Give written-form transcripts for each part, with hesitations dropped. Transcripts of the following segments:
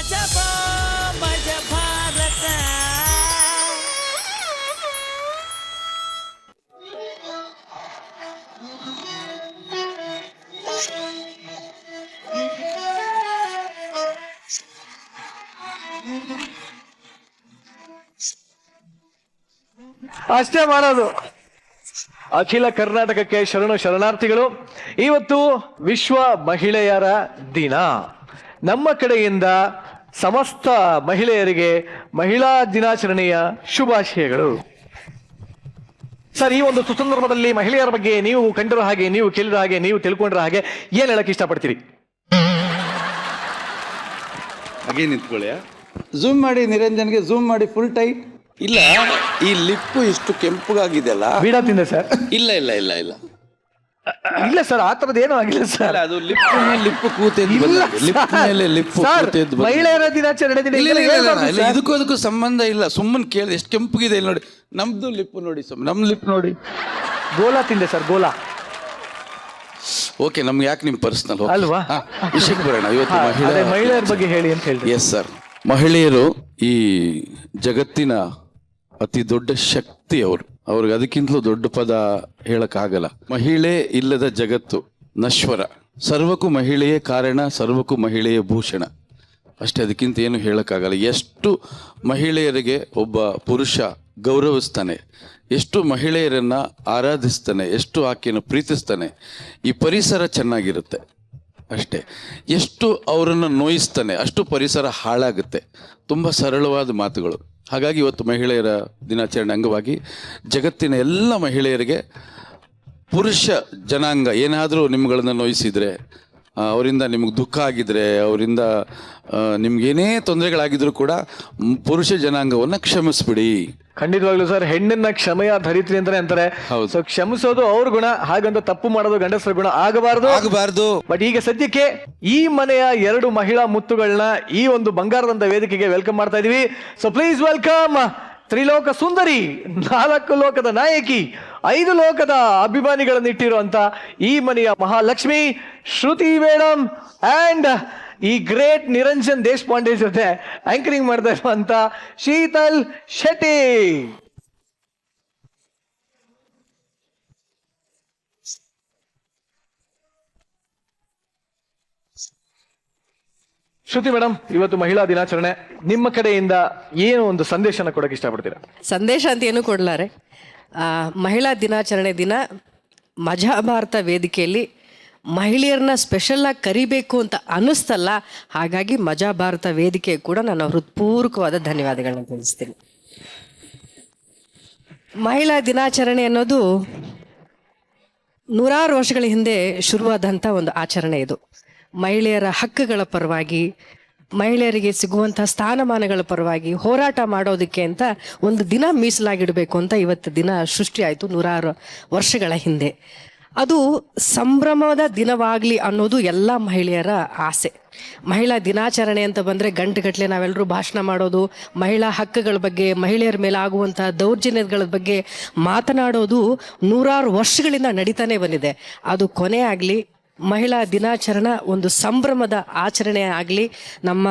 ಮಜಬಾ ಮಜ ಭಾರತ. ಅಷ್ಟೇ ಮಾಡೋದು. ಅಖಿಲ ಕರ್ನಾಟಕಕ್ಕೆ ಶರಣಾರ್ಥಿಗಳು. ಇವತ್ತು ವಿಶ್ವ ಮಹಿಳೆಯರ ದಿನ. ನಮ್ಮ ಕಡೆಯಿಂದ ಸಮಸ್ತ ಮಹಿಳೆಯರಿಗೆ ಮಹಿಳಾ ದಿನಾಚರಣೆಯ ಶುಭಾಶಯಗಳು. ಸರ್, ಈ ಒಂದು ಸುಸಂದರ್ಭದಲ್ಲಿ ಮಹಿಳೆಯರ ಬಗ್ಗೆ ನೀವು ಕಂಡಿರೋ ಹಾಗೆ, ನೀವು ಕೇಳಿರೋ ಹಾಗೆ, ನೀವು ತಿಳ್ಕೊಂಡಿರೋ ಹಾಗೆ ಏನ್ ಹೇಳಕ್ ಇಷ್ಟಪಡ್ತೀರಿ? ಹಾಗೆ ನಿಂತ್ಕೊಳ್ಳಿ. ಝೂಮ್ ಮಾಡಿ, ನಿರಂಜನ್ಗೆ ಝೂಮ್ ಮಾಡಿ ಫುಲ್ ಟೈಟ್. ಇಲ್ಲ, ಈ ಲಿಪ್ಪು ಇಷ್ಟು ಕೆಂಪಗಾಗಿದೆಯಲ್ಲ. ಬೀಡ ತಿಂದೆ ಸರ್? ಇಲ್ಲ ಇಲ್ಲ ಇಲ್ಲ ಇಲ್ಲ ಇಲ್ಲ ಸರ್, ಆ ತರದ್ ಏನೂ ಆಗಿಲ್ಲ ಸರ್. ಅದು ಲಿಪ್ಪು ಮೇಲೆ ಲಿಪ್ಪು ಕೂತೆದ್ದು ಲಿಪ್ ಮೇಲೆ ಲಿಪ್ಪು ಕೂತೆದ್ದು. ಮಹಿಳೆಯರ ದಿನಾಚರಣೆ ದಿನ ಇದಕ್ಕೂ ಅದಕ್ಕೂ ಸಂಬಂಧ ಇಲ್ಲ. ಸುಮ್ಮನೆ ಕೇಳಿದೆ ಎಷ್ಟು ಕೆಂಪಗಿದೆ ಇಲ್ಲಿ ನೋಡಿ. ನಮ್ದು ಲಿಪ್ಪು ನೋಡಿ, ನಮ್ ಲಿಪ್ ನೋಡಿ. ಗೋಲಾ ತಿಂದೆ ಸರ್, ಗೋಲಾ. ಓಕೆ, ನಮ್ಗೆ ಯಾಕೆ ನಿಮ್ ಪರ್ಸನಲ್ ಅಲ್ವಾ? ವಿಷಯಕ್ಕೆ ಬರೋಣ. ಇವತ್ತು ಮಹಿಳೆಯರ ಬಗ್ಗೆ ಹೇಳಿ ಅಂತ ಹೇಳಿ. ಎಸ್ ಸರ್, ಮಹಿಳೆಯರು ಈ ಜಗತ್ತಿನ ಅತಿ ದೊಡ್ಡ ಶಕ್ತಿ. ಅವ್ರಿಗೆ ಅದಕ್ಕಿಂತಲೂ ದೊಡ್ಡ ಪದ ಹೇಳಕ್ಕಾಗಲ್ಲ. ಮಹಿಳೆ ಇಲ್ಲದ ಜಗತ್ತು ನಶ್ವರ. ಸರ್ವಕ್ಕೂ ಮಹಿಳೆಯೇ ಕಾರಣ, ಸರ್ವಕ್ಕೂ ಮಹಿಳೆಯೇ ಭೂಷಣ. ಅಷ್ಟೇ, ಅದಕ್ಕಿಂತ ಏನು ಹೇಳಕ್ಕಾಗಲ್ಲ. ಎಷ್ಟು ಮಹಿಳೆಯರಿಗೆ ಒಬ್ಬ ಪುರುಷ ಗೌರವಿಸ್ತಾನೆ, ಎಷ್ಟು ಮಹಿಳೆಯರನ್ನ ಆರಾಧಿಸ್ತಾನೆ, ಎಷ್ಟು ಆಕೆಯನ್ನು ಪ್ರೀತಿಸ್ತಾನೆ, ಈ ಪರಿಸರ ಚೆನ್ನಾಗಿರುತ್ತೆ ಅಷ್ಟೇ. ಎಷ್ಟು ಅವರನ್ನು ನೋಯಿಸ್ತಾನೆ, ಅಷ್ಟು ಪರಿಸರ ಹಾಳಾಗುತ್ತೆ. ತುಂಬ ಸರಳವಾದ ಮಾತುಗಳು. ಹಾಗಾಗಿ ಇವತ್ತು ಮಹಿಳೆಯರ ದಿನಾಚರಣೆ ಅಂಗವಾಗಿ ಜಗತ್ತಿನ ಎಲ್ಲ ಮಹಿಳೆಯರಿಗೆ, ಪುರುಷ ಜನಾಂಗ ಏನಾದರೂ ನಿಮ್ಗಳನ್ನು ನೋಯಿಸಿದರೆ, ಅವರಿಂದ ನಿಮ್ಗೆ ದುಃಖ ಆಗಿದ್ರೆ, ಅವರಿಂದ ನಿಮ್ಗೇನೇ ತೊಂದರೆಗಳಾಗಿದ್ರು ಕೂಡ ಪುರುಷ ಜನಾಂಗವನ್ನು ಕ್ಷಮಿಸ್ಬಿಡಿ. ಖಂಡಿತವಾಗ್ಲೂ ಸರ್, ಹೆಣ್ಣನ್ನ ಕ್ಷಮೆಯ ಧರಿತ್ರಿ ಅಂತಾರೆ. ಸೊ ಕ್ಷಮಿಸೋದು ಅವ್ರ ಗುಣ, ಹಾಗಂತ ತಪ್ಪು ಮಾಡೋದು ಗಂಡಸರ ಗುಣ ಆಗಬಾರ್ದು. ಬಟ್ ಈಗ ಸದ್ಯಕ್ಕೆ ಈ ಮನೆಯ 2 ಮಹಿಳಾ ಮುತ್ತುಗಳನ್ನ ಈ ಒಂದು ಬಂಗಾರದಂತ ವೇದಿಕೆಗೆ ವೆಲ್ಕಮ್ ಮಾಡ್ತಾ ಇದೀವಿ. ಸೊ ಪ್ಲೀಸ್ ವೆಲ್ಕಮ್ ತ್ರಿಲೋಕ ಸುಂದರಿ, 4 ಲೋಕದ ನಾಯಕಿ, 5 ಲೋಕದ ಅಭಿಮಾನಿಗಳನ್ನಿಟ್ಟಿರುವಂತ ಈ ಮನೆಯ ಮಹಾಲಕ್ಷ್ಮಿ ಶ್ರುತಿ ಮೇಡಮ್ ಅಂಡ್ ಈ ಗ್ರೇಟ್ ನಿರಂಜನ್ ದೇಶಪಾಂಡೆ ಜೊತೆ ಆಂಕರಿಂಗ್ ಮಾಡ್ತಾ ಇರುವಂತ ಶೀತಲ್ ಶೆಟ್ಟಿ. ಶ್ರುತಿ ಮೇಡಮ್, ಇವತ್ತು ಮಹಿಳಾ ದಿನಾಚರಣೆ, ನಿಮ್ಮ ಕಡೆಯಿಂದ ಏನು ಒಂದು ಸಂದೇಶನ ಕೊಡಕ್ಕೆ ಇಷ್ಟಪಡ್ತೀರಾ? ಸಂದೇಶ ಅಂತ ಏನು ಕೊಡ್ಲಾರೆ. ಮಹಿಳಾ ದಿನಾಚರಣೆ ದಿನ ಮಜಾ ಭಾರತ ವೇದಿಕೆಯಲ್ಲಿ ಮಹಿಳೆಯರನ್ನ ಸ್ಪೆಷಲ್ಲಾಗಿ ಕರಿಬೇಕು ಅಂತ ಅನ್ನಿಸ್ತಲ್ಲ. ಹಾಗಾಗಿ ಮಜಾ ಭಾರತ ವೇದಿಕೆ ಕೂಡ ನಾನು ಹೃತ್ಪೂರ್ವಕವಾದ ಧನ್ಯವಾದಗಳನ್ನ ತಿಳಿಸ್ತೀನಿ. ಮಹಿಳಾ ದಿನಾಚರಣೆ ಅನ್ನೋದು 100 ವರ್ಷಗಳ ಹಿಂದೆ ಶುರುವಾದಂಥ ಒಂದು ಆಚರಣೆ. ಇದು ಮಹಿಳೆಯರ ಹಕ್ಕುಗಳ ಪರವಾಗಿ, ಮಹಿಳೆಯರಿಗೆ ಸಿಗುವಂಥ ಸ್ಥಾನಮಾನಗಳ ಪರವಾಗಿ ಹೋರಾಟ ಮಾಡೋದಕ್ಕೆ ಅಂತ ಒಂದು ದಿನ ಮೀಸಲಾಗಿಡಬೇಕು ಅಂತ ಇವತ್ತು ದಿನ ಸೃಷ್ಟಿಯಾಯಿತು 100 ವರ್ಷಗಳ ಹಿಂದೆ. ಅದು ಸಂಭ್ರಮದ ದಿನವಾಗಲಿ ಅನ್ನೋದು ಎಲ್ಲ ಮಹಿಳೆಯರ ಆಸೆ. ಮಹಿಳಾ ದಿನಾಚರಣೆ ಅಂತ ಬಂದರೆ ಗಂಟೆಗಟ್ಟಲೆ ನಾವೆಲ್ಲರೂ ಭಾಷಣ ಮಾಡೋದು, ಮಹಿಳಾ ಹಕ್ಕುಗಳ ಬಗ್ಗೆ, ಮಹಿಳೆಯರ ಮೇಲೆ ಆಗುವಂಥ ದೌರ್ಜನ್ಯಗಳ ಬಗ್ಗೆ ಮಾತನಾಡೋದು 100 ವರ್ಷಗಳಿಂದ ನಡೀತಾನೆ ಬಂದಿದೆ. ಅದು ಕೊನೆ ಆಗಲಿ, ಮಹಿಳಾ ದಿನಾಚರಣೆ ಒಂದು ಸಂಭ್ರಮದ ಆಚರಣೆ ಆಗಲಿ. ನಮ್ಮ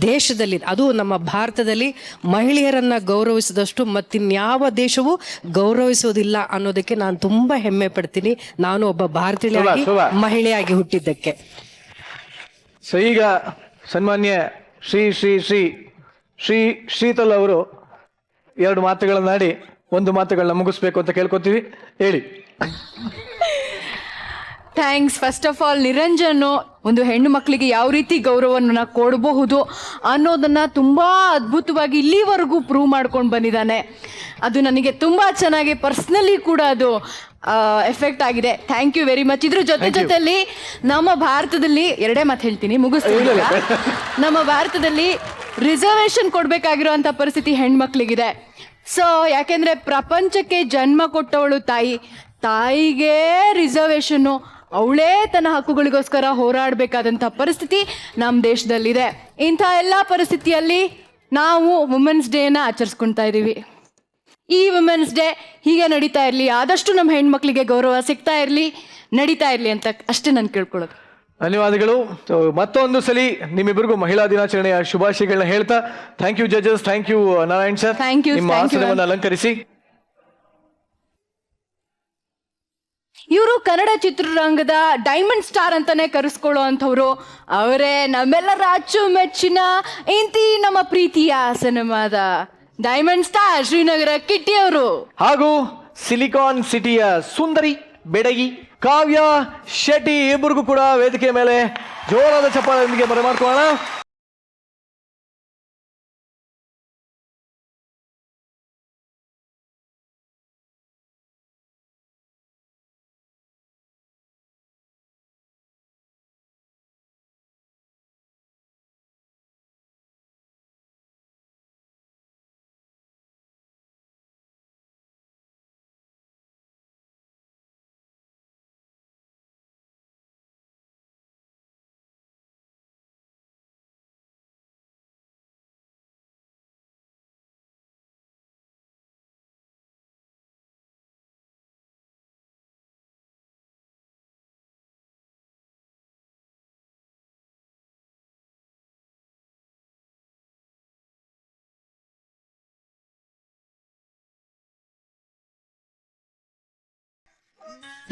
ದೇಶದಲ್ಲಿ, ಅದು ನಮ್ಮ ಭಾರತದಲ್ಲಿ ಮಹಿಳೆಯರನ್ನು ಗೌರವಿಸಿದಷ್ಟು ಮತ್ತಿನ್ಯಾವ ದೇಶವೂ ಗೌರವಿಸೋದಿಲ್ಲ ಅನ್ನೋದಕ್ಕೆ ನಾನು ತುಂಬ ಹೆಮ್ಮೆ ಪಡ್ತೀನಿ, ನಾನು ಒಬ್ಬ ಭಾರತೀಯಳಾಗಿ ಮಹಿಳೆಯಾಗಿ ಹುಟ್ಟಿದ್ದಕ್ಕೆ. ಸೊ ಈಗ ಸನ್ಮಾನ್ಯ ಶ್ರೀ ಶ್ರೀ ಶ್ರೀ ಶ್ರೀ ಶ್ರೀತಲ್ ಅವರು 2 ಮಾತುಗಳನ್ನಾಡಿ ಒಂದು ಮಾತುಗಳನ್ನ ಮುಗಿಸ್ಬೇಕು ಅಂತ ಕೇಳ್ಕೊತೀವಿ. ಹೇಳಿ. Thanks. First of all, Niranjan ಒಂದು ಹೆಣ್ಣು ಮಕ್ಕಳಿಗೆ ಯಾವ ರೀತಿ ಗೌರವವನ್ನು ಕೊಡಬಹುದು ಅನ್ನೋದನ್ನು ತುಂಬ ಅದ್ಭುತವಾಗಿ ಇಲ್ಲಿವರೆಗೂ ಪ್ರೂವ್ ಮಾಡ್ಕೊಂಡು ಬಂದಿದ್ದಾನೆ. ಅದು ನನಗೆ ತುಂಬ ಚೆನ್ನಾಗಿ ಪರ್ಸ್ನಲಿ ಕೂಡ ಅದು ಎಫೆಕ್ಟ್ ಆಗಿದೆ. Thank you very much. ಇದ್ರ ಜೊತೆಯಲ್ಲಿ ನಮ್ಮ ಭಾರತದಲ್ಲಿ 2 ಮಾತು ಹೇಳ್ತೀನಿ, ಮುಗಿಸ್ತೀನಿ. ನಮ್ಮ ಭಾರತದಲ್ಲಿ ರಿಸರ್ವೇಷನ್ ಕೊಡಬೇಕಾಗಿರೋಂಥ ಪರಿಸ್ಥಿತಿ ಹೆಣ್ಮಕ್ಳಿಗಿದೆ. ಸೊ ಯಾಕೆಂದರೆ ಪ್ರಪಂಚಕ್ಕೆ ಜನ್ಮ ಕೊಟ್ಟವಳು ತಾಯಿಗೆ ರಿಸರ್ವೇಷನ್ನು, ಅವಳೇ ತನ್ನ ಹಕ್ಕುಗಳಿಗೋಸ್ಕರ ಹೋರಾಡಬೇಕಾದಂಥ ಪರಿಸ್ಥಿತಿ ನಮ್ಮ ದೇಶದಲ್ಲಿದೆ. ಇಂಥ ಎಲ್ಲ ಪರಿಸ್ಥಿತಿಯಲ್ಲಿ ನಾವು ವುಮೆನ್ಸ್ ಡೇನ ಆಚರಿಸ್ಕೊಳ್ತಾ ಇದ್ದೀವಿ. ಈ ವುಮೆನ್ಸ್ ಡೇ ಹೀಗೆ ನಡೀತಾ ಇರಲಿ, ಆದಷ್ಟು ನಮ್ಮ ಹೆಣ್ಮಕ್ಳಿಗೆ ಗೌರವ ಸಿಗ್ತಾ ಇರಲಿ, ನಡೀತಾ ಇರಲಿ ಅಂತ ಅಷ್ಟೇ ನಾನು ಕೇಳ್ಕೊಳ್ಳೋದು. ಧನ್ಯವಾದಗಳು. So, ಮತ್ತೊಂದು ಸಲಿ ನಿಮ್ಮಿಬ್ಬರಿಗೂ ಮಹಿಳಾ ದಿನಾಚರಣೆಯ ಶುಭಾಶಯಗಳನ್ನ ಹೇಳ್ತಾ thank you judges, thank you Narayan sir. Thank you, ನಿಮ್ಮ thank you, ಆಸನವನ್ನು ಅಲಂಕರಿಸಿ. ಇವರು ಕನ್ನಡ ಚಿತ್ರರಂಗದ ಡೈಮಂಡ್ ಸ್ಟಾರ್ ಅಂತಾನೆ ಕರೆಸ್ಕೊಳ್ಳೋ ಅಂಥವ್ರು. ಅವರೇ ನಮ್ಮೆಲ್ಲರ ಅಚ್ಚುಮೆಚ್ಚಿನ ಇಂತಿ ನಮ್ಮ ಪ್ರೀತಿಯ ಸಿನಿಮಾದ ಡೈಮಂಡ್ ಸ್ಟಾರ್ ಶ್ರೀನಗರ ಕಿಟ್ಟಿ ಅವರು, ಹಾಗೂ ಸಿಲಿಕಾನ್ ಸಿಟಿಯ ಸುಂದರಿ ಬೆಡಗಿ ಕಾವ್ಯ ಶೆಟ್ಟಿ ಇಬ್ಬರಿಗೂ ಕೂಡ ವೇದಿಕೆ ಮೇಲೆ ಜೋರಾದ ಚಪ್ಪಾಳೆಯೊಂದಿಗೆ ಬರಮಾಡ್ಕೊಳ್ಳೋಣ.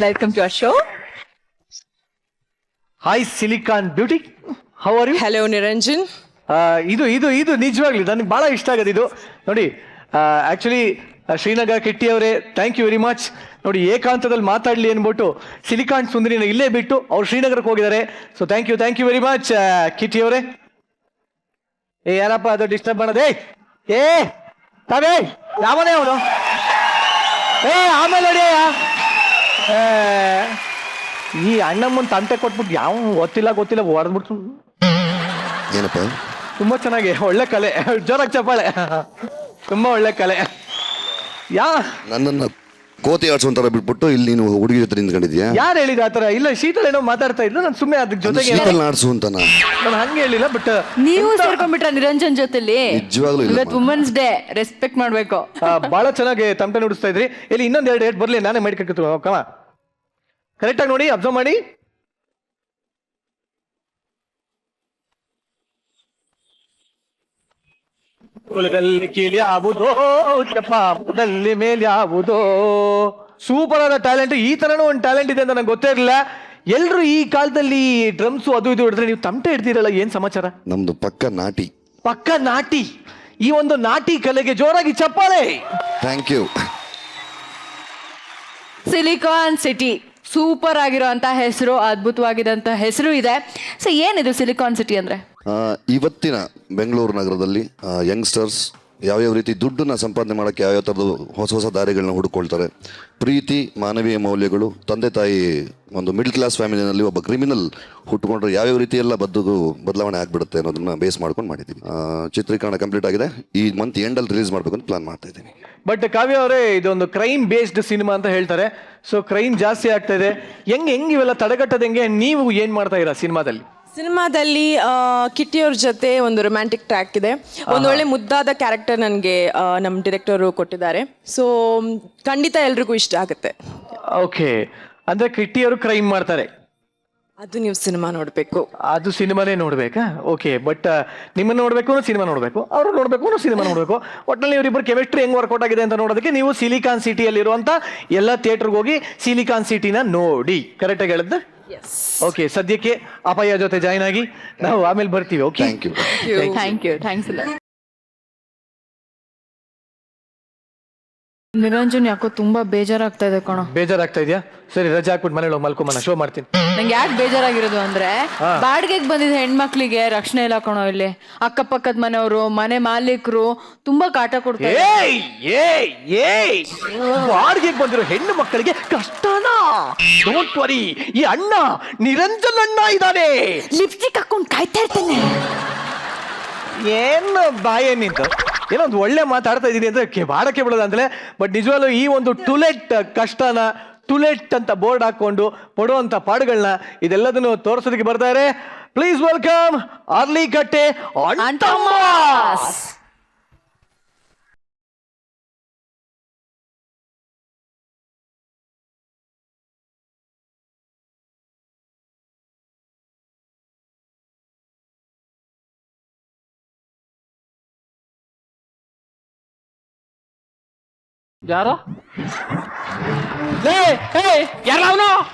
Welcome to our show. Hi silicon beauty, how are you? Hello Niranjan. ಇದು ಇದು ಇದು ನಿಜವಾಗ್ಲಿ ನನಗೆ ಬಹಳ ಇಷ್ಟ ಆಗೋದು ಇದು ನೋಡಿ. ಆಕ್ಚುಲಿ ಶ್ರೀನಗರ ಕಿಟ್ಟಿ ಅವರೇ ಥ್ಯಾಂಕ್ ಯು ವೆರಿ ಮಚ್. ನೋಡಿ ಏಕಾಂತದಲ್ಲಿ ಮಾತಾಡ್ಲಿ ಅನ್ಬಿಟ್ಟು ಸಿಲಿಕಾನ್ ಸುಂದರಿನ ಇಲ್ಲೇ ಬಿಟ್ಟು ಅವ್ರು ಶ್ರೀನಗರಕ್ಕೆ ಹೋಗಿದ್ದಾರೆ. So thank you very much Kitty ಅವರೇ. ಯಾರಪ್ಪ ಅದು ಡಿಸ್ಟರ್ಬ್ ಮಾಡೋದೇ? ತಾವೇ ಯಾವನೇ ಅವನು? ಆಮೇಲೆ ನೋಡಿ ಈ ಅಣ್ಣಮ್ಮನ್ ತಂಟೆ ಕೊಟ್ಬಿಟ್ಟು ಯಾವ ಗೊತ್ತಿಲ್ಲ ಹೊಡೆದ್ಬಿಟ್ಟು. ಏನಪ್ಪ ತುಂಬಾ ಚೆನ್ನಾಗಿ ಒಳ್ಳೆ ಕಲೆ, ಜೋರಾಗಿ ಚಪ್ಪಾಳೆ, ತುಂಬಾ ಒಳ್ಳೆ ಕಲೆ. ನನ್ನನ್ನ ಕೋತಿ ಆಡ್ಸೋಂತರ ಬಿಟ್ಬಿಟ್ಟು ಇಲ್ಲಿ ನೀನು ಹುಡುಗಿ ಜೊತೆ ನಿಂತ್ಕೊಂಡಿದ್ಯಾ? ಯಾರು ಹೇಳಿದ ಆತರ? ಇಲ್ಲ, ಶೀತಲ್ ಏನೋ ಮಾತಾಡ್ತಾ ಇದ್ಲು, ನಾನು ಸುಮ್ಮನೆ ಅದ್ರ ಜೊತೆಗೆ ಶೀತಲ್ ಆಡ್ಸು ಅಂತ ನಾನು ಹಂಗೆ ಹೇಳಿಲ್ಲ. ಬಟ್ ನೀವು ಸೇರ್ಕೊಂಡ್ಬಿಟ್ರ ನಿರಂಜನ್ ಜೊತೆಲಿ? ನಿಜವಾಗ್ಲೂ ಇಲ್ಲ. ಇವತ್ತು ವುಮೆನ್ಸ್ ಡೇ, ರೆಸ್ಪೆಕ್ಟ್ ಮಾಡ್ಬೇಕು. ಬಹಳ ಚೆನ್ನಾಗಿ ತಮಟೆ ನುಡಿಸ್ತಾ ಇದ್ರಿ. ಇಲ್ಲಿ ಇನ್ನೊಂದ್ 2 ಏಟ್ ಬರ್ಲಿ, ನಾನೇ ಮಾಡಿಕೊಂಡು ಕಮ ಕರೆಕ್ಟಾಗಿ ನೋಡಿ, ಅಬ್ಸರ್ವ್ ಮಾಡಿ. ಕುಲದಲ್ಲಿ ಕೀಳ್ಯಾವುದೋ ಚಪ್ಪಾದಲ್ಲಿ ಮೇಲ್ಯಾವುದೋ. ಸೂಪರ್ ಆದ ಟ್ಯಾಲೆಂಟ್. ಈ ತರನೂ ಒಂದು ಟ್ಯಾಲೆಂಟ್ ಇದೆ ಅಂತ ನಂಗೆ ಗೊತ್ತೇ ಇರಲಿಲ್ಲ. ಎಲ್ರು ಈ ಕಾಲದಲ್ಲಿ ಡ್ರಮ್ಸು ಅದು ಇದು ಹಿಡಿದ್ರೆ ನೀವು ತಮಟೆ ಹಿಡ್ತೀರಲ್ಲ, ಏನ್ ಸಮಾಚಾರ? ನಮ್ದು ಪಕ್ಕ ನಾಟಿ. ಈ ಒಂದು ನಾಟಿ ಕಲೆಗೆ ಜೋರಾಗಿ ಚಪ್ಪಾಳೆ. Thank you. Silicon city super ಆಗಿರೋಂಥ ಹೆಸರು, ಅದ್ಭುತವಾಗಿದಂಥ ಹೆಸರು ಇದೆ. ಸೊ ಏನಿದು ಸಿಲಿಕಾನ್ ಸಿಟಿ ಅಂದ್ರೆ? ಇವತ್ತಿನ ಬೆಂಗಳೂರು ನಗರದಲ್ಲಿ ಯಂಗ್ಸ್ಟರ್ಸ್ ಯಾವ್ಯಾವ ರೀತಿ ದುಡ್ಡನ್ನ ಸಂಪಾದನೆ ಮಾಡೋಕ್ಕೆ ಯಾವ್ಯಾವ ಥರದ ಹೊಸ ದಾರಿಗಳನ್ನ ಹುಡುಕೊಳ್ತಾರೆ. ಪ್ರೀತಿ, ಮಾನವೀಯ ಮೌಲ್ಯಗಳು, ತಂದೆ ತಾಯಿ, ಒಂದು ಮಿಡ್ಲ್ ಕ್ಲಾಸ್ ಫ್ಯಾಮಿಲಿನಲ್ಲಿ ಒಬ್ಬ ಕ್ರಿಮಿನಲ್ ಹುಟ್ಟುಕೊಂಡ್ರೆ ಯಾವ್ಯಾವ ರೀತಿ ಎಲ್ಲ ಬದಲಾವಣೆ ಆಗ್ಬಿಡುತ್ತೆ ಅನ್ನೋದನ್ನ ಬೇಸ್ ಮಾಡ್ಕೊಂಡು ಮಾಡಿದ್ದೀವಿ. ಚಿತ್ರೀಕರಣ ಕಂಪ್ಲೀಟ್ ಆಗಿದೆ. ಈ ಮಂತ್ ಎಂಡಲ್ಲಿ ರಿಲೀಸ್ ಮಾಡಬೇಕು ಅಂತ ಪ್ಲಾನ್ ಮಾಡ್ತಾ ಇದ್ದೀನಿ. ಬಟ್ ಕಾವ್ಯ ಅವರೇ, ಇದೊಂದು ಕ್ರೈಮ್ ಬೇಸ್ಡ್ ಸಿನಿಮಾ ಅಂತ ಹೇಳ್ತಾರೆ. ಸೊ ಕ್ರೈಮ್ ಜಾಸ್ತಿ ಆಗ್ತಾ ಇದೆ, ಹೆಂಗ್ ಇವೆಲ್ಲ ತಡೆಗಟ್ಟದ ಹೆಂಗೆ? ನೀವು ಏನ್ ಮಾಡ್ತಾ ಇರಾ ಸಿನಿಮಾದಲ್ಲಿ? ಕಿಟ್ಟಿಯವ್ರ ಜೊತೆ ಒಂದು ರೊಮ್ಯಾಂಟಿಕ್ ಟ್ರ್ಯಾಕ್ ಇದೆ. ಒಂದು ಒಳ್ಳೆ ಮುದ್ದಾದ ಕ್ಯಾರೆಕ್ಟರ್ ನನಗೆ ನಮ್ಮ ಡೈರೆಕ್ಟರ್ ಕೊಟ್ಟಿದ್ದಾರೆ. ಸೊ ಖಂಡಿತ ಎಲ್ರಿಗೂ ಇಷ್ಟ ಆಗುತ್ತೆ. ಓಕೆ, ಅಂದ್ರೆ ಕಿಟ್ಟಿಯವರು ಕ್ರೈಮ್ ಮಾಡ್ತಾರೆ, ಅದು ನೀವು ಸಿನಿಮಾ ನೋಡಬೇಕು. ಅದು ಸಿನಿಮಾನೇ ನೋಡ್ಬೇಕಾ? ಓಕೆ, ಬಟ್ ನಿಮ್ಮನ್ನ ನೋಡ್ಬೇಕು ಅನ್ನೋ ಸಿನಿಮಾ ನೋಡ್ಬೇಕು, ಅವ್ರು ನೋಡ್ಬೇಕು ಅನ್ನೋ ಸಿನಿಮಾ ನೋಡ್ಬೇಕು. ಒಟ್ಟಿನಲ್ಲಿ ಇವರಿಬ್ಬರು ಕೆಮಿಸ್ಟ್ರಿ ಹೆಂಗ್ ವರ್ಕೌಟ್ ಆಗಿದೆ ಅಂತ ನೋಡೋದಕ್ಕೆ ನೀವು ಸಿಲಿಕಾನ್ ಸಿಟಿಯಲ್ಲಿರುವಂತ ಎಲ್ಲ ಥಿಯೇಟರ್ಗೆ ಹೋಗಿ ಸಿಲಿಕಾನ್ ಸಿಟಿನ ನೋಡಿ. ಕರೆಕ್ಟಾಗಿ ಹೇಳಿದ್ದ? ಓಕೆ, ಸದ್ಯಕ್ಕೆ ಅಪಯ ಜೊತೆ ಜಾಯ್ನ್ ಆಗಿ ನಾವು ಆಮೇಲೆ ಬರ್ತೀವಿ. Okay, thank you. ಥ್ಯಾಂಕ್ಸ್ ಇಲ್ಲ. ನಿರಂಜನ್ ಯಾಕೋ ತುಂಬಾ ಬೇಜಾರಾಗ್ತಾ ಇದೆ ಕಣೋ. ಬೇಜಾರಾಗ್ತಾ ಇದೆಯಾ? ಸರಿ, ರಜೆ ಹಾಕ್ಬಿಟ್ಟು ಮನೇಲಿ ಮಲ್ಕೊಂಬನ, ಶೋ ಮಾಡ್ತೀನಿ. ನಂಗೆ ಯಾಕೆ ಬೇಜಾರಾಗಿರೋದು ಅಂದ್ರೆ, ಬಾಡಿಗೆಗೆ ಬಂದಿದ್ದ ಹೆಣ್ಮಕ್ಳಿಗೆ ರಕ್ಷಣೆ ಇಲ್ಲ ಕಣೋ. ಇಲ್ಲಿ ಅಕ್ಕಪಕ್ಕದ ಮನೆಯವರು, ಮನೆ ಮಾಲೀಕರು ತುಂಬಾ ಕಾಟ ಕೊಡ್ತಾರೆ. ಬಾಡಿಗೆಗೆ ಬಂದಿರೋ ಹೆಣ್ಣು ಮಕ್ಕಳಿಗೆ ಕಷ್ಟನಾ? ಡೋಂಟ್ ವರಿ, ಈ ಅಣ್ಣ ನಿರಂಜನ್ ಅಣ್ಣ ಇದ್ದಾನೆ. ಲಿಪ್ಸ್ಟಿಕ್ ಹಾಕೊಂಡು ಕಾಯ್ತಾ ಇರ್ತಾನೆ. ಏನು ಬಾಯೇ ನಿಂತು ಏನೋ ಒಂದು ಒಳ್ಳೆ ಮಾತಾಡ್ತಾ ಇದೀನಿ ಅಂದ್ರೆ ಬಾಡಕ್ಕೆ ಬಿಡೋದು ಅಂತಲೇ. ಬಟ್ ನಿಜವಾಗ್ಲೂ ಈ ಒಂದು ಟುಲೆಟ್ ಕಷ್ಟನ, ಟುಲೆಟ್ ಅಂತ ಬೋರ್ಡ್ ಹಾಕೊಂಡು ಪಡುವಂತ ಪಾಡುಗಳನ್ನ ಇದೆಲ್ಲದನ್ನು ತೋರಿಸೋದಕ್ಕೆ ಬರ್ತಾರೆ. ಪ್ಲೀಸ್ ವೆಲ್ಕಮ್ ಅರ್ಲಿಕಟ್ಟೆ ಅಣ್ಣ. ಯಾರು ಲೇ ಯಾರ ಅವನು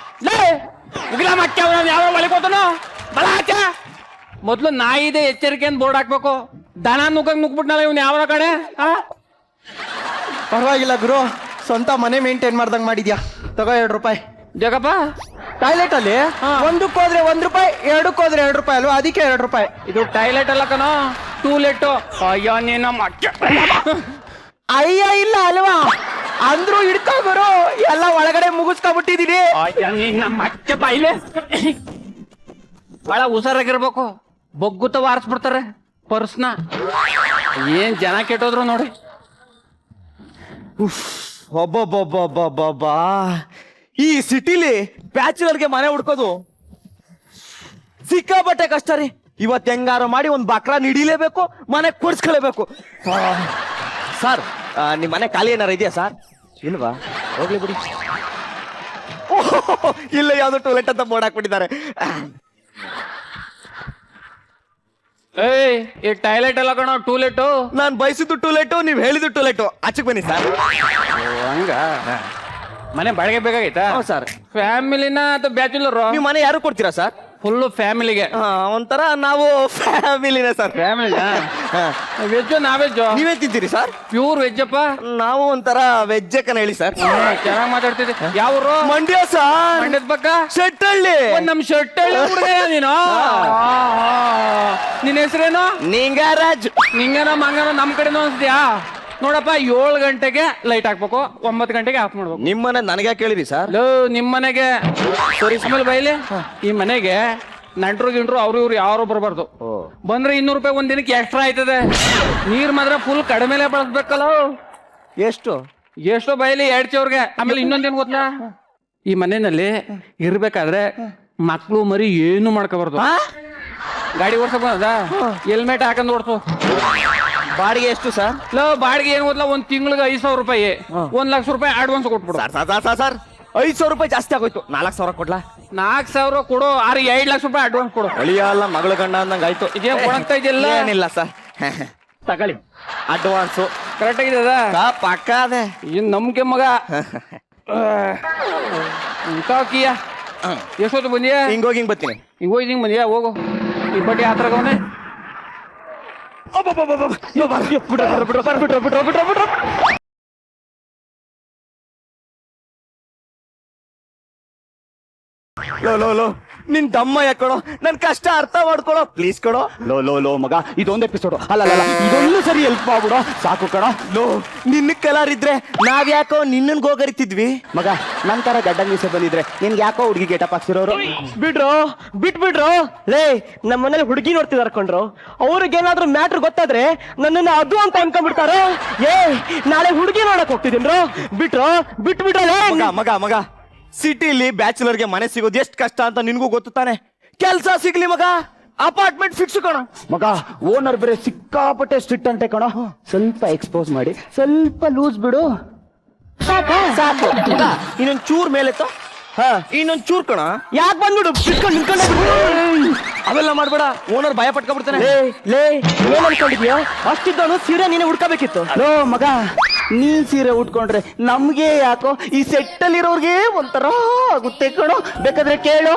ಲೇ ಉಗಿಲ ಮಕ್ಕೆ ಅವನು ಯಾವ ಒಳಗೋತನು ಬಲ ಆಚೆ ಮೊದ್ಲು ನಾಯಿದೆ ಎಚ್ಚರಿಕೆ ಅಂತ ಬೋರ್ಡ್ ಹಾಕ್ಬೇಕು ದನ ನುಗ್ಬಿಟ್ನಲ್ಲ ಇವ್ನು ಯಾವ ಕಡೆ ಪರವಾಗಿಲ್ಲ ಗುರು, ಸ್ವಂತ ಮನೆ ಮೇಂಟೈನ್ ಮಾಡ್ದಂಗ್ ಮಾಡಿದ್ಯಾ. ತಗೋ 2 ರೂಪಾಯಿ. ಜಗಪ್ಪ ಟಾಯ್ಲೆಟ್ ಅಲ್ಲಿ ಒಂದಕ್ಕೆ ಹೋದ್ರೆ 1 ರೂಪಾಯಿ, 2ಕ್ಕೆ ಹೋದ್ರೆ 2 ರೂಪಾಯಿ ಅಲ್ವಾ, ಅದಕ್ಕೆ 2 ರೂಪಾಯಿ. ಇದು ಟಾಯ್ಲೆಟ್ ಅಲ್ಲ ಕಣೋ, ಟೂಲೆಟ್. ಅಯ್ಯೋ ನೀನು ಮಕ್ಕೆ ಅಯ್ಯ ಇಲ್ಲ ಅಲ್ವಾ, ಅಂದ್ರೂ ಹಿಡ್ಕೋ ಗುರು, ಎಲ್ಲ ಒಳಗಡೆ ಮುಗಿಸ್ಕೊಬಿಟ್ಟಿದೀನಿ. ಅಯ್ಯ ನಿನ್ನ ಮಕ್ಕೆ ಬಾಯಿಲೆ ಬಹಳ ಹುಷಾರಾಗಿರ್ಬೇಕು, ಬೊಗ್ಗುತ್ತ ವಾರಿಸ್ಬಿಡ್ತಾರೆ ಪರ್ಸ್ನ. ಏನ್ ಜನ ಕೆಟ್ಟೋದ್ರು ನೋಡಿ. ಒಬ್ಬೊಬ್ಬೊಬ್ಬೊಬ್ಬೊಬ್ಬಾ, ಈ ಸಿಟಿಲಿ ಬ್ಯಾಚುಲರ್ಗೆ ಮನೆ ಹುಡ್ಕೋದು ಸಿಕ್ಕಾಪಟ್ಟೆ ಕಷ್ಟ ರೀ. ಇವತ್ತು ಹೆಂಗಾರು ಮಾಡಿ ಒಂದು ಬಕ್ರಾ ಹಿಡಿಲೇಬೇಕು, ಮನೆ ಕೊಡ್ಸ್ಕೊಳ್ಬೇಕು. ಸರ್ ನಿಮ್ಮ ಮನೆ ಖಾಲಿ ಏನಾರ ಇದೆಯಾ ಸರ್? ಇಲ್ವಾ? ಹೋಗ್ಲಿ ಬಿಡಿ. ಇಲ್ಲ, ಯಾವ್ದು ಟೂಲೆಟ್ ಅಂತ ಬೋರ್ಡ್ ಹಾಕ್ಬಿಟ್ಟಿದ್ದಾರೆ. ಈ ಟಾಯ್ಲೆಟ್ ಎಲ್ಲ ಕಣೋ ಟೂಲೆಟ್. ನಾನ್ ಬಯಸಿದ್ದು ಟೂಲೆಟ್, ನೀವ್ ಹೇಳಿದ್ದು ಟೂಲೆಟ್. ಆಚೆಗೆ ಬನ್ನಿ ಸರ್. ಹಂಗ ಮನೆ ಬಾಡಿಗೆ ಬೇಕಾಗೈತಾ? ಸರ್, ಫ್ಯಾಮಿಲಿನ ಅಥವಾ ಬ್ಯಾಚುಲರ್? ನೀವು ಮನೆ ಯಾರು ಕೊಡ್ತೀರಾ ಸರ್? ಫುಲ್ ಫ್ಯಾಮಿಲಿಗೆ. ಒಂಥರ ನಾವು ಫ್ಯಾಮಿಲಿನೇ sir. Family veg non veg? ನೀವೇನ್ ತಿಂತೀರಿ ಸರ್? ಪ್ಯೂರ್ ವೆಜ್ ಅಪ್ಪ. ನಾವು ಒಂಥರ ವೆಜ್ ಕನ ಹೇಳಿ ಸರ್. ಚೆನ್ನಾಗಿ ಮಾತಾಡ್ತಿದ್ದೆ. ಯಾವ್ರು? ಮಂಡ್ಯ ಸರ್. ಮಂಡ್ಯದ ಪಕ್ಕ ಶೆಟ್ಟಳ್ಳಿ. ನಮ್ ಶೆಟ್ಟಳ್ಳಿ ಹುಡುಗ ನೀನು. ನಿನ್ನ ಹೆಸರೇನು? ನಿಂಗರಾಜ್. ನಿಂಗನ ಮಂಗನ ನಮ್ ಕಡೆನೂ ಅನ್ಸ್ತೀಯಾ? ನೋಡಪ್ಪ, 7 ಗಂಟೆಗೆ ಲೈಟ್ ಹಾಕ್ಬೇಕು, 9 ಗಂಟೆಗೆ ಆಫ್ ಮಾಡ್ಬೇಕು. ನಿಮ್ಮನೆ ನನಗೆ ಕೇಳಿರಿ ಸರ್? ನಿಮ್ ಮನೆಗೆ ಸರಿ ಆಮೇಲೆ ಬೈಲಿ. ಈ ಮನೆಗೆ ನಂಟ್ರು ಗಿಂಟ್ರು ಅವ್ರು ಇವ್ರು ಯಾರು ಬರಬಾರ್ದು. ಬಂದ್ರೆ 200 ರೂಪಾಯಿ ಒಂದ್ ದಿನಕ್ಕೆ ಎಕ್ಸ್ಟ್ರಾ ಆಯ್ತದೆ. ನೀರ್ ಮಾತ್ರ ಫುಲ್ ಕಡಿಮೆಲೆ ಬಳಸ್ಬೇಕಲ್ಲ. ಎಷ್ಟೋ ಬೈಲಿ 2 ಚವ್ರಿಗೆ. ಆಮೇಲೆ ಇನ್ನೊಂದೇನು ಗೊತ್ತಾ, ಈ ಮನೆಯಲ್ಲಿ ಇರ್ಬೇಕಾದ್ರೆ ಮಕ್ಳು ಮರಿ ಏನು ಮಾಡ್ಕೋಬಾರ್ದು. ಗಾಡಿ ಓಡ್ಸಕ್ ಬಂದ ಹೆಲ್ಮೆಟ್ ಹಾಕೊಂಡ್ ಓಡ್ಸು. ಬಾಡಿಗೆ ಎಷ್ಟು ಸರ್? ಬಾಡಿಗೆ ಏನು ಗೊತ್ತಲ್ಲ, 1 ತಿಂಗಳಿಗೆ 5,000 ರೂಪಾಯಿ, 1 ಲಕ್ಷ ರೂಪಾಯಿ ಅಡ್ವಾನ್ಸ್ ಕೊಟ್ಬಿಡು. ಸರ್ 5,000 ರೂಪಾಯಿ ಜಾಸ್ತಿ ಆಗೋಯ್ತು. 4,000 ಕೊಡ್ಲಾ? 4,000 ಕೊಡು, 2 ಲಕ್ಷ ರೂಪಾಯಿ ಅಡ್ವಾನ್ಸ್ ಕೊಡು. ಅಳಿಯ ಅಲ್ಲ ಮಗಳ ಗಂಡ ಅಂದಂಗ ಆಯ್ತು. ಇದೇನ್ ಕೊಡಕ್ತಾ ಇದೆಯಲ್ಲ? ಏನಿಲ್ಲ ಸರ್, ತಗೊಳ್ಳಿ ಅಡ್ವಾನ್ಸು. ಕರೆಕ್ಟ್ ಆಗಿದೆ ಪಕ್ಕ ಅದೇ. ಇನ್ ನಂಬಿಕೆ ಮಗ. ಕಾಕಿಯ ಎಷ್ಟೊತ್ತು ಬಂದಿಯಾ? ಹಿಂಗೋಗಿ ಹಿಂಗ್ ಬರ್ತೀನಿ. ಹಿಂಗ್ ಬಂದಿಯಾ? ಹೋಗು, ಈ ಬಡ್ಡಿ ಆತ್ರಗವನೆ. ಲೋ ನಿನ್ ದಮ್ಮ ಯಾಕೊಳೋ, ನನ್ ಕಷ್ಟ ಅರ್ಥ ಮಾಡ್ಕೊಳೋ ಪ್ಲೀಸ್ ಕೊಡೋ. ಲೋ ಮಗ, ಇದೊಂದು ಎಪಿಸೋಡು ಅಲ್ಲ, ಇದೊಂದು ಸರಿ ಹೆಲ್ಪ್ ಮಾಡ್ಬಿಡೋ ಸಾಕು ಕಣೋ. ನಿನ್ನ ಕಲರ್ ಇದ್ರೆ ನಾವ್ ಯಾಕೋ ನಿನ್ನನ್ ಗೋಗರಿತಿದ್ವಿ ಮಗ. ನನ್ ತರ ಗಡ್ಡ ಮೀಸೆ ಬಂದಿದ್ರೆ ನಿನ್ಗೆ ಯಾಕೋ ಹುಡುಗಿ ಗೇಟಪ್ ಹಾಕ್ಸಿರೋರು. ಬಿಟ್ಬಿಡ್ರೋ. ಲೇ, ನಮ್ಮ ಮನೇಲಿ ಹುಡುಗಿ ನೋಡ್ತಿದಾರ ಕೊಂಡ್ರು. ಅವ್ರಿಗೇನಾದ್ರೂ ಮ್ಯಾಟ್ರ್ ಗೊತ್ತಾದ್ರೆ ನನ್ನನ್ನ ಅದು ಅಂತ ಅನ್ಕೊಂಡ್ಬಿಡ್ತಾರೋ. ನಾಳೆ ಹುಡುಗಿ ನೋಡಕ್ ಹೋಗ್ತಿದ್ದೀನ್ರೋ. ಬಿಟ್ಬಿಡ್ರೋ ಮಗ. ಸಿಟಿಲಿ ಬ್ಯಾಚುಲರ್ಗೆ ಮನೆ ಸಿಗೋದು ಎಷ್ಟು ಕಷ್ಟ ಅಂತ ನಿನ್ಗೂ ಗೊತ್ತು ತಾನೆ. ಕೆಲ್ಸ ಸಿಗ್ಲಿ ಮಗ, ಅಪಾರ್ಟ್ಮೆಂಟ್ ಫಿಕ್ಸ್ ಕಣೋ ಮಗ. ಓನರ್ ಬೇರೆ ಸಿಕ್ಕಾಪಟ್ಟೆ ಸ್ಟ್ರಿಕ್ಟ್ ಅಂತೆ ಕಣೋ. ಸ್ವಲ್ಪ ಎಕ್ಸ್ಪೋಸ್ ಮಾಡಿ, ಸ್ವಲ್ಪ ಲೂಸ್ ಬಿಡು ಸಾಕು. ಇನ್ನೊಂದ್ ಚೂರ್ ಮೇಲೆತ್ತೋ. ಇನ್ನೊಂದ್ ಚೂರ್ ಕಣ. ಯಾಕೆ ಬಂದ್ಬಿಡು, ನಿಂತ್ಕೊಂಡೆ ಅವೆಲ್ಲ ಮಾಡ್ಬೇಡ. ಓನರ್ ಭಯ ಪಟ್ಕೊಬಿಡ್ತಾನೆ. ಏನ್ ಅನ್ಕೊಂಡಿದ್ಯಾ? ಅಷ್ಟಿದ್ದವನು ಸೀರೆ ನೀನೆ ಉಡ್ಕೋಬೇಕಿತ್ತು. ಮಗ, ನೀನ್ ಸೀರೆ ಉಟ್ಕೊಂಡ್ರೆ ನಮ್ಗೆ ಯಾಕೋ ಈ ಸೆಟ್ಟಲ್ಲಿರೋರ್ಗೆ ಒಂಥರ ಆಗುತ್ತೆ ಕಣೋ. ಬೇಕಾದ್ರೆ ಕೇಳು.